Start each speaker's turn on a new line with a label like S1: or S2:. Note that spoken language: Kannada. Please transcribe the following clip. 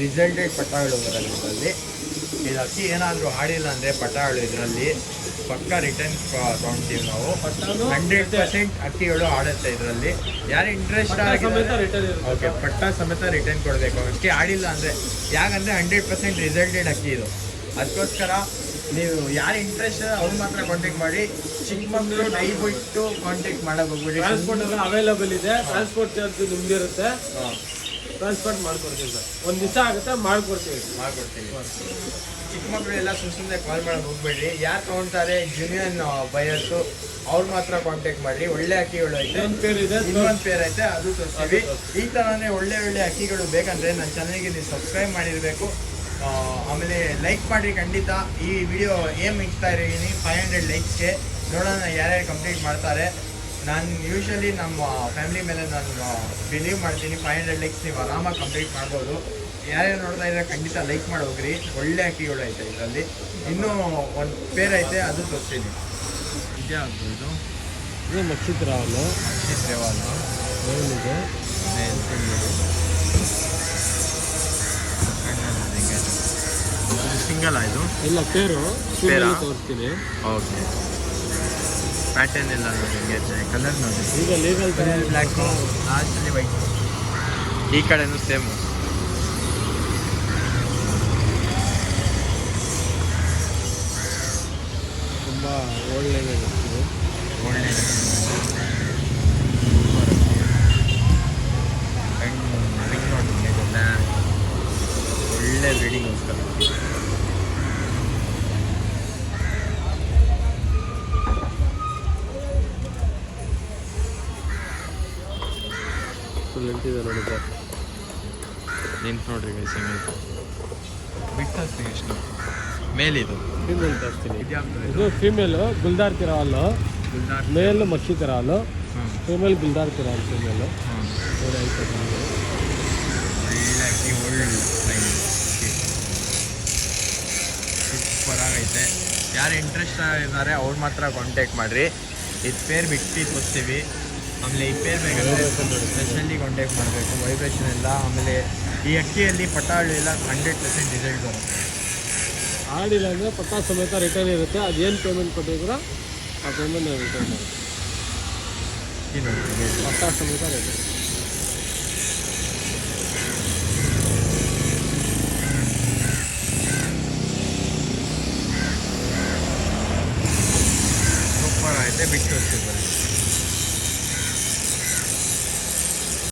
S1: ರಿಸಲ್ಟೆಡ್ ಪಟಾಗಳು ಬರೋದು ಇದರಲ್ಲಿ. ಇದು ಅಕ್ಕಿ ಏನಾದರೂ ಆಡಿಲ್ಲ ಅಂದರೆ ಪಟಾಗಳು ಇದರಲ್ಲಿ ಪಕ್ಕ ರಿಟರ್ನ್ ತೊಗೊಳ್ತೀವಿ ನಾವು. 100% ಅಕ್ಕಿಗಳು ಆಡುತ್ತೆ ಇದರಲ್ಲಿ. ಯಾರು ಇಂಟ್ರೆಸ್ಟ್ ಆಗಿದ್ದಾರೆ ಓಕೆ ಪಟ್ಟ ಸಮೇತ ರಿಟರ್ನ್ ಕೊಡಬೇಕು. ಅಕ್ಕಿ ಆಡಿಲ್ಲ ಅಂದರೆ ಯಾಕಂದರೆ 100% ರಿಸಲ್ಟೆಡ್ ಅಕ್ಕಿ ಇದು. ಅದಕ್ಕೋಸ್ಕರ ನೀವು ಯಾರು ಇಂಟ್ರೆಸ್ಟ್ ಅವ್ರು ಮಾತ್ರ ಕಾಂಟ್ಯಾಕ್ಟ್ ಮಾಡಿ. ಚಿಕ್ಕಮಗಳೂರು ದಯವಿಟ್ಟು ಕಾಂಟ್ಯಾಕ್ಟ್ ಮಾಡೋಕೆ ಹೋಗ್ಬಿಡಿ.
S2: ಟ್ರಾನ್ಸ್ಪೋರ್ಟ್ ಎಲ್ಲ ಅವೈಲೇಬಲ್ ಇದೆ. ಟ್ರಾನ್ಸ್ಪೋರ್ಟ್ ಚಾರ್ಜ್ ನಿಮ್ದಿರುತ್ತೆ. ಟ್ರಾನ್ಸ್ಪೋರ್ಟ್ ಮಾಡ್ಕೊಡ್ತೀವಿ ಸರ್. ಒಂದು ದಿವಸ ಆಗುತ್ತೆ ಮಾಡ್ಕೊಡ್ತೀವಿ.
S1: ಚಿಕ್ಕಮಕ್ಕಳು ಎಲ್ಲ ಸುಮ್ಮನೆ ಕಾಲ್ ಮಾಡೋಕೆ ಹೋಗ್ಬೇಡಿ. ಯಾರು ತೊಗೊಳ್ತಾರೆ ಜುನಿಯನ್ ಬಯರ್ಸು ಅವ್ರು ಮಾತ್ರ ಕಾಂಟ್ಯಾಕ್ಟ್ ಮಾಡಿ. ಒಳ್ಳೆ ಅಕ್ಕಿಗಳು ಐತೆ. ಇನ್ನೊಂದು ಪೇರ್ ಐತೆ ಅದು ತೋರಿಸ್ತೀವಿ. ಈ ಥರನೇ ಒಳ್ಳೆ ಒಳ್ಳೆ ಅಕ್ಕಿಗಳು ಬೇಕಂದರೆ ನನ್ನ ಚಾನಲ್ಗೆ ನೀವು ಸಬ್ಸ್ಕ್ರೈಬ್ ಮಾಡಿರಬೇಕು. ಆಮೇಲೆ ಲೈಕ್ ಮಾಡಿ ಖಂಡಿತ. ಈ ವಿಡಿಯೋ ಏಮ್ ಇಡ್ತಾ ಇದ್ದೀನಿ 500 ಲೈಕ್ಸ್ಗೆ. ನೋಡೋಣ ಯಾರ್ಯಾರು ಕಂಪ್ಲೀಟ್ ಮಾಡ್ತಾರೆ. ನಾನು ಯೂಶ್ವಲಿ ನಮ್ಮ ಫ್ಯಾಮಿಲಿ ಮೇಲೆ ನಾನು ಬಿಲೀವ್ ಮಾಡ್ತೀನಿ. 500 ಲೈಕ್ಸ್ ನೀವು ಆರಾಮಾಗಿ ಕಂಪ್ಲೀಟ್ ಮಾಡ್ಬೋದು. ಯಾರ್ಯಾರು ನೋಡ್ತಾ ಇದ್ರೆ ಖಂಡಿತ ಲೈಕ್ ಮಾಡಿ ಹೋಗ್ರಿ. ಒಳ್ಳೆ ಅಕ್ಕಿಗಳು ಐತೆ ಇದರಲ್ಲಿ. ಇನ್ನೂ ಒಂದು ಪೇರ್ ಐತೆ ಅದು ತೋರಿಸ್ತೀನಿ. ಇದೇ ಆಗ್ಬೋದು.
S2: ಇದು ಮಕ್ಷಿತ್ ರಾವಲು
S1: ಏನಿದೆ ಸಿಂಗಲ್ ಇದು
S2: ಇಲ್ಲ ಪೇರು
S1: ತೋರಿಸ್ತೀನಿ. ಓಕೆ ಪ್ಯಾಟರ್ನ್ ಎಲ್ಲ ನೋಡಿ ಹೆಂಗೆ ಕಲರ್ ನೋಡಿ.
S2: ಈಗ ಲೀಗಲ್
S1: ಬ್ಲ್ಯಾಕು ಲಾಸ್ಟಲ್ಲಿ ವೈಟ್. ಈ ಕಡೆನೂ ಸೇಮ್.
S2: ತುಂಬ ಒಳ್ಳೆಯದು
S1: ಒಳ್ಳೆ ಒಳ್ಳೆ ಬ್ರೀಡಿಂಗೋಸ್ಕರ.
S2: ನಿಂತಿದೆ ನೋಡಿ ಸರ್.
S1: ನಿಂತು ನೋಡ್ರಿ ಗೈಸ್ ಹೆಂಗೈತೆ. ಬಿಟ್ಟು ಎಷ್ಟು ಮೇಲಿದು
S2: ಫೀಮೇಲ್ ತರಿಸ್ತೀನಿ. ಇದು ಫೀಮೇಲು ಗುಲ್ದಾರ್ ತಿರಾವಲ್ಲು, ಮೇಲ್ ಮಕ್ಷಿ ತಿರಾವಲ್ಲು, ಫೀಮೇಲ್ ಗುಲ್ದಾರ್ ತಿರಾವಲ್ ಫೀಮೇಲು. ನೋಡಿ ಆಯ್ತು
S1: ಒಳ್ಳೆ ಸೂಪರ್ ಆಗೈತೆ. ಯಾರು ಇಂಟ್ರೆಸ್ಟ್ ಇದ್ದಾರೆ ಅವ್ರು ಮಾತ್ರ ಕಾಂಟ್ಯಾಕ್ಟ್ ಮಾಡಿರಿ. ಇದು ಪೇರ್ ಬಿಟ್ಟು ತೋರಿಸ್ತೀವಿ. ಆಮೇಲೆ ಈ ಪೇರ್ ಬೇಕಾದ್ರೆ ಸ್ಪೆಷಲಿ ಕಾಂಟ್ಯಾಕ್ಟ್ ಮಾಡಬೇಕು. ವೈಬ್ರೇಷನ್ ಎಲ್ಲ. ಆಮೇಲೆ ಈ ಅಕ್ಕಿಯಲ್ಲಿ ಪಟಾಳು ಎಲ್ಲ 100% ರಿಸಲ್ಟ್ ಬರುತ್ತೆ.
S2: ಆಡಿಲ್ಲ ಅಂದರೆ ಪಟ್ಟ ಸಮೇತ ರಿಟರ್ನ್ ಇರುತ್ತೆ. ಅದೇನು ಪೇಮೆಂಟ್ ಕೊಟ್ಟಿದ್ರು ಆ ಪೇಮೆಂಟ್ ರಿಟರ್ನ್ ಮಾಡುತ್ತೆ. ಪಟ್ಟ ಸಮೇತ ರಿಟರ್ನ್.
S1: ಸೂಪರ್ ಆಗಿದೆ. ಬಿಟ್ಟು